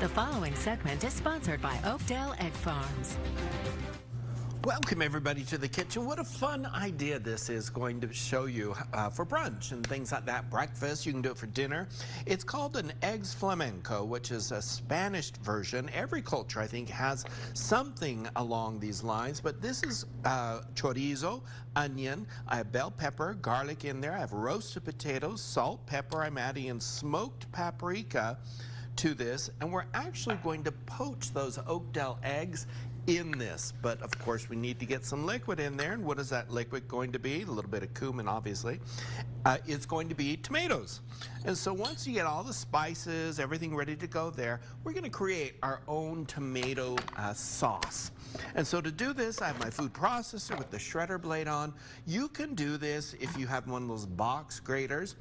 The following segment is sponsored by Oakdale Egg Farms. Welcome everybody to the kitchen. What a fun idea this is going to show you for brunch and things like that. Breakfast, you can do it for dinner. It's called an Eggs Flamenco, which is a Spanish version. Every culture, I think, has something along these lines, but this is chorizo, onion. I have bell pepper, garlic in there. I have roasted potatoes, salt, pepper. I'm adding in smoked paprika to this, and we're actually going to poach those Oakdale eggs in this, but of course we need to get some liquid in there. And what is that liquid going to be? A little bit of cumin, obviously. It's going to be tomatoes. And so once you get all the spices, everything ready to go there, we're going to create our own tomato sauce. And so to do this, I have my food processor with the shredder blade on. You can do this if you have one of those box graters,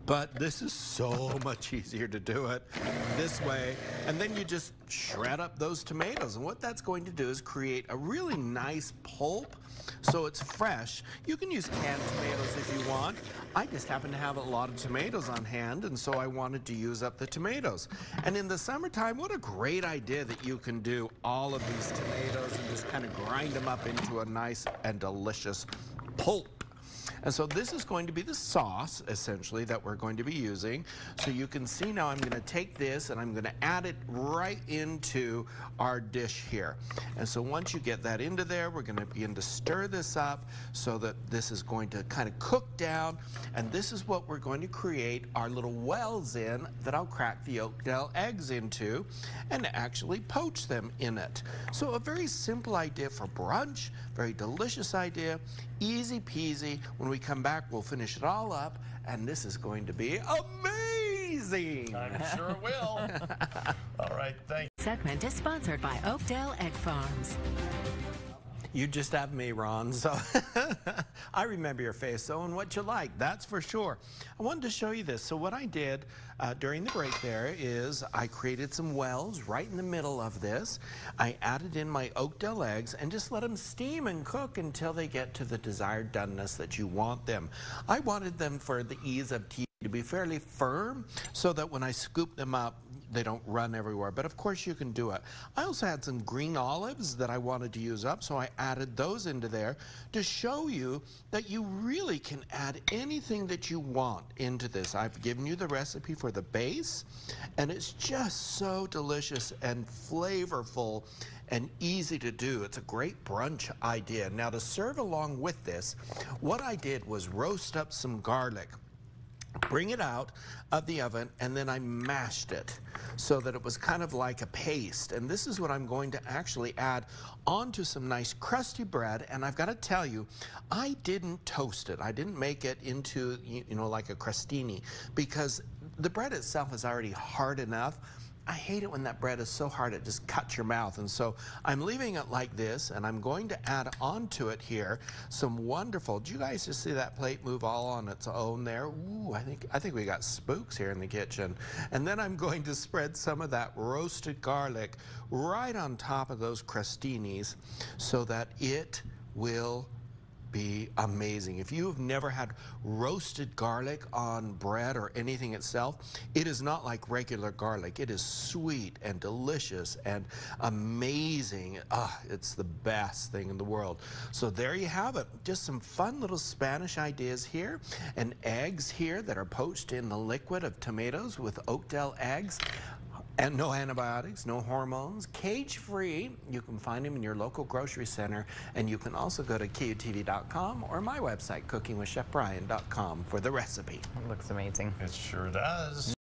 but this is so much easier to do it this way. And then you just shred up those tomatoes. And what that's going to do is create a really nice pulp so it's fresh. You can use canned tomatoes if you want. I just happen to have a lot of tomatoes on hand, and so I wanted to use up the tomatoes. And in the summertime, what a great idea that you can do all of these tomatoes and just kind of grind them up into a nice and delicious pulp. And so this is going to be the sauce, essentially, that we're going to be using. So you can see now I'm going to take this and I'm going to add it right into our dish here. And so once you get that into there, we're going to begin to stir this up so that this is going to kind of cook down. And this is what we're going to create our little wells in that I'll crack the Oakdale eggs into and actually poach them in it. So a very simple idea for brunch, very delicious idea, easy peasy. When we come back, we'll finish it all up, and this is going to be amazing. I'm sure it will. All right, thank you. Segment is sponsored by Oakdale Egg Farms. You just have me, Ron, so I remember your face, so and what you like, that's for sure. I wanted to show you this. So what I did during the break there is I created some wells right in the middle of this. I added in my Oakdale eggs and just let them steam and cook until they get to the desired doneness that you want them. I wanted them, for the ease of tea, to be fairly firm so that when I scoop them up, they don't run everywhere, but of course you can do it. I also had some green olives that I wanted to use up, so I added those into there to show you that you really can add anything that you want into this. I've given you the recipe for the base, and it's just so delicious and flavorful and easy to do. It's a great brunch idea. Now, to serve along with this, what I did was roast up some garlic, bring it out of the oven, and then I mashed it so that it was kind of like a paste. And this is what I'm going to actually add onto some nice crusty bread. And I've got to tell you, I didn't toast it. I didn't make it into, you know, like a crostini, because the bread itself is already hard enough. I hate it when that bread is so hard it just cuts your mouth. And so I'm leaving it like this, and I'm going to add onto it here some wonderful, do you guys just see that plate move all on its own there? Ooh, I think we got spooks here in the kitchen. And then I'm going to spread some of that roasted garlic right on top of those crostinis so that it will be amazing. If you have never had roasted garlic on bread or anything itself, it is not like regular garlic. It is sweet and delicious and amazing. It's the best thing in the world. So there you have it. Just some fun little Spanish ideas here, and eggs here that are poached in the liquid of tomatoes with Oakdale eggs. And no antibiotics, no hormones, cage-free. You can find them in your local grocery center, and you can also go to KUTV.com or my website, cookingwithchefbryan.com, for the recipe. It looks amazing. It sure does.